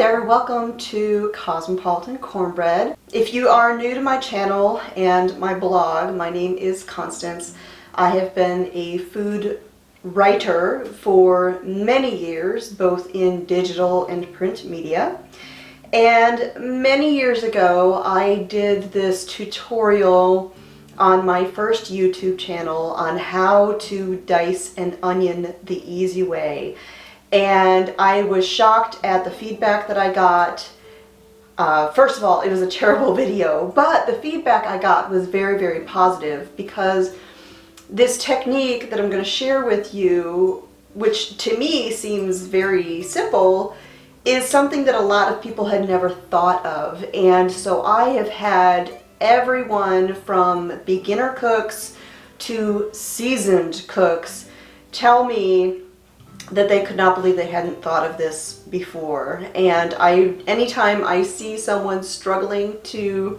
there, welcome to Cosmopolitan Cornbread. If you are new to my channel and my blog, my name is Constance. I have been a food writer for many years, both in digital and print media. And many years ago, I did this tutorial on my first YouTube channel on how to dice an onion the easy way. And I was shocked at the feedback that I got. First of all, it was a terrible video, but the feedback I got was very, very positive because this technique that I'm going to share with you, which to me seems very simple, is something that a lot of people had never thought of. And so I have had everyone from beginner cooks to seasoned cooks tell me that they could not believe they hadn't thought of this before. And anytime I see someone struggling to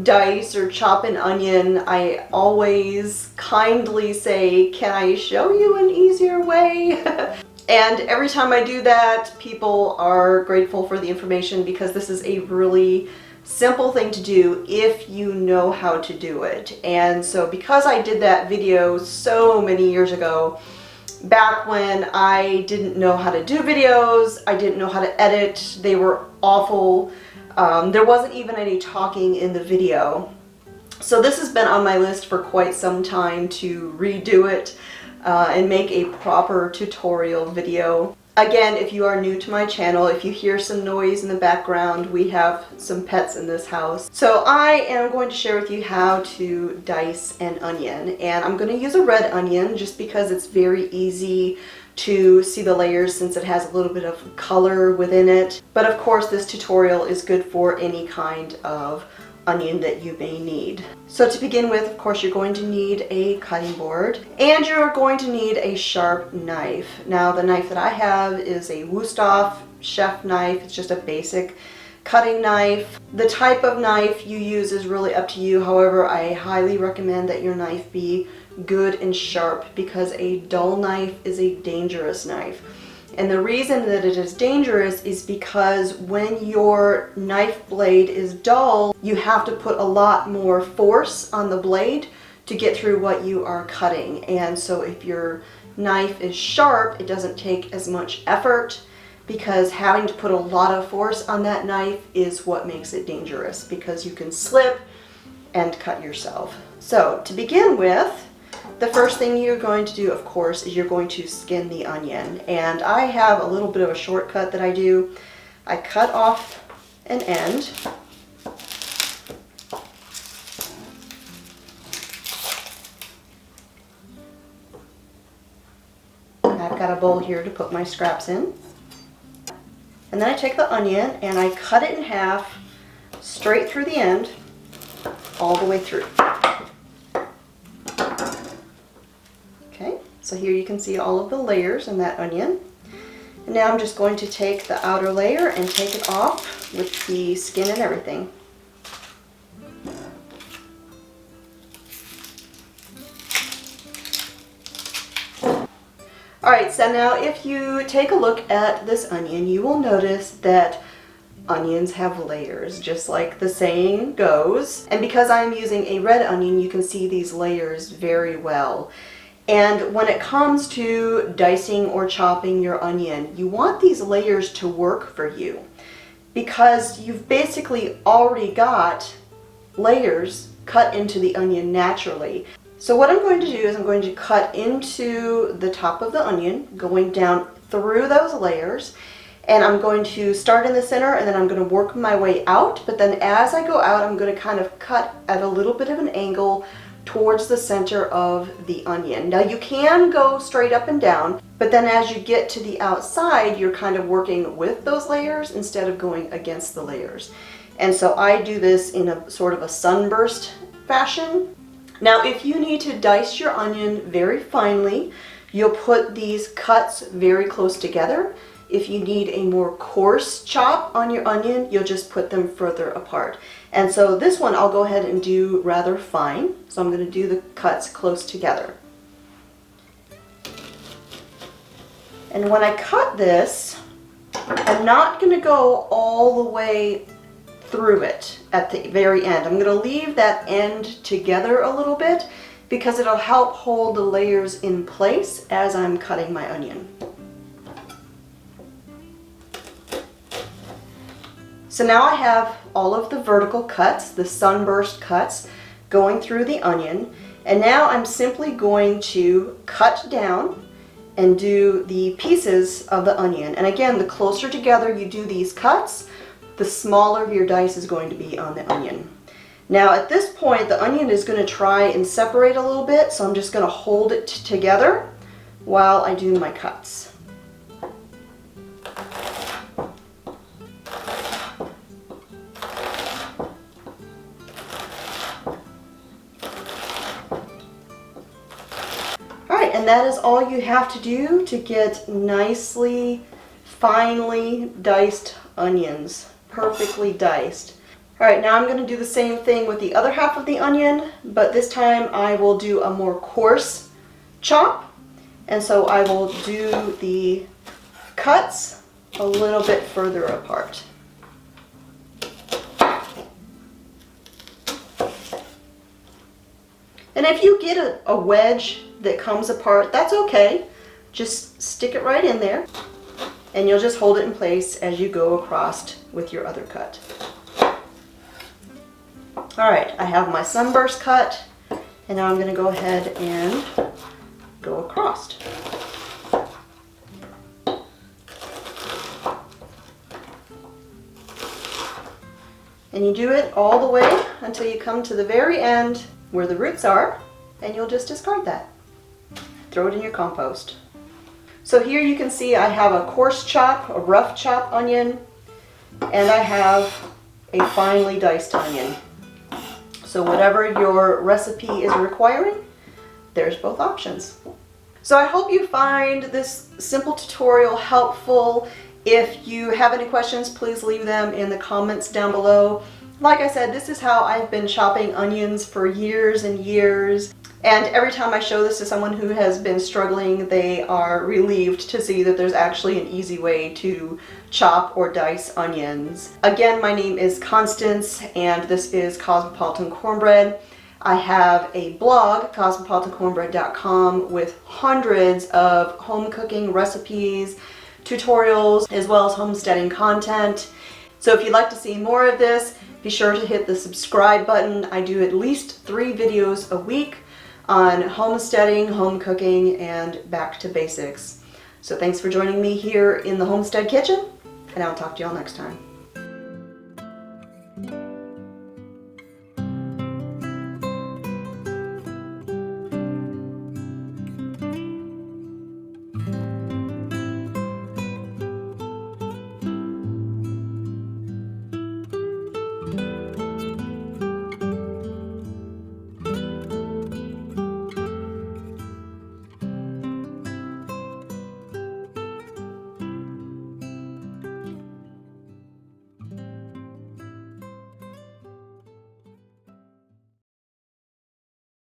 dice or chop an onion, I always kindly say, can I show you an easier way? And every time I do that, people are grateful for the information because this is a really simple thing to do if you know how to do it. And so because I did that video so many years ago, back when I didn't know how to do videos, I didn't know how to edit, they were awful. There wasn't even any talking in the video. So this has been on my list for quite some time to redo it and make a proper tutorial video. Again, if you are new to my channel, if you hear some noise in the background, we have some pets in this house. So I am going to share with you how to dice an onion. And I'm going to use a red onion just because it's very easy to see the layers since it has a little bit of color within it. But of course, this tutorial is good for any kind of onion that you may need. So to begin with, of course, you're going to need a cutting board and you're going to need a sharp knife. Now the knife that I have is a Wusthof chef knife. It's just a basic cutting knife. The type of knife you use is really up to you. However, I highly recommend that your knife be good and sharp because a dull knife is a dangerous knife. And the reason that it is dangerous is because when your knife blade is dull, you have to put a lot more force on the blade to get through what you are cutting. And so if your knife is sharp, it doesn't take as much effort because having to put a lot of force on that knife is what makes it dangerous because you can slip and cut yourself. So to begin with, the first thing you're going to do, of course, is you're going to skin the onion. And I have a little bit of a shortcut that I do. I cut off an end. I've got a bowl here to put my scraps in. And then I take the onion and I cut it in half straight through the end, all the way through. So here you can see all of the layers in that onion. And now I'm just going to take the outer layer and take it off with the skin and everything. Alright, so now if you take a look at this onion, you will notice that onions have layers, just like the saying goes. And because I'm using a red onion, you can see these layers very well. And when it comes to dicing or chopping your onion, you want these layers to work for you because you've basically already got layers cut into the onion naturally. So what I'm going to do is I'm going to cut into the top of the onion, going down through those layers, and I'm going to start in the center and then I'm going to work my way out, but then as I go out, I'm going to kind of cut at a little bit of an angle towards the center of the onion. Now you can go straight up and down, but then as you get to the outside, you're kind of working with those layers instead of going against the layers. And so I do this in a sort of a sunburst fashion. Now if you need to dice your onion very finely, you'll put these cuts very close together. If you need a more coarse chop on your onion, you'll just put them further apart. And so this one I'll go ahead and do rather fine. So I'm going to do the cuts close together. And when I cut this, I'm not going to go all the way through it at the very end. I'm going to leave that end together a little bit because it'll help hold the layers in place as I'm cutting my onion. So now I have all of the vertical cuts, the sunburst cuts, going through the onion, and now I'm simply going to cut down and do the pieces of the onion. And again, the closer together you do these cuts, the smaller your dice is going to be on the onion. Now at this point, the onion is going to try and separate a little bit, so I'm just going to hold it together while I do my cuts. Alright, and that is all you have to do to get nicely, finely diced onions. Perfectly diced. Alright, now I'm going to do the same thing with the other half of the onion, but this time I will do a more coarse chop. And so I will do the cuts a little bit further apart. And if you get a wedge that comes apart, that's okay. Just stick it right in there, and you'll just hold it in place as you go across with your other cut. Alright, I have my sunburst cut, and now I'm going to go ahead and go across. And you do it all the way until you come to the very end where the roots are, and you'll just discard that. Throw it in your compost. So here you can see I have a coarse chop, a rough chop onion, and I have a finely diced onion. So whatever your recipe is requiring, there's both options. So I hope you find this simple tutorial helpful. If you have any questions, please leave them in the comments down below. Like I said, this is how I've been chopping onions for years and years. And every time I show this to someone who has been struggling, they are relieved to see that there's actually an easy way to chop or dice onions. Again, my name is Constance, and this is Cosmopolitan Cornbread. I have a blog, cosmopolitancornbread.com, with hundreds of home cooking recipes, tutorials, as well as homesteading content. So if you'd like to see more of this, be sure to hit the subscribe button. I do at least 3 videos a week on homesteading, home cooking, and back to basics. So thanks for joining me here in the homestead kitchen, and I'll talk to y'all next time.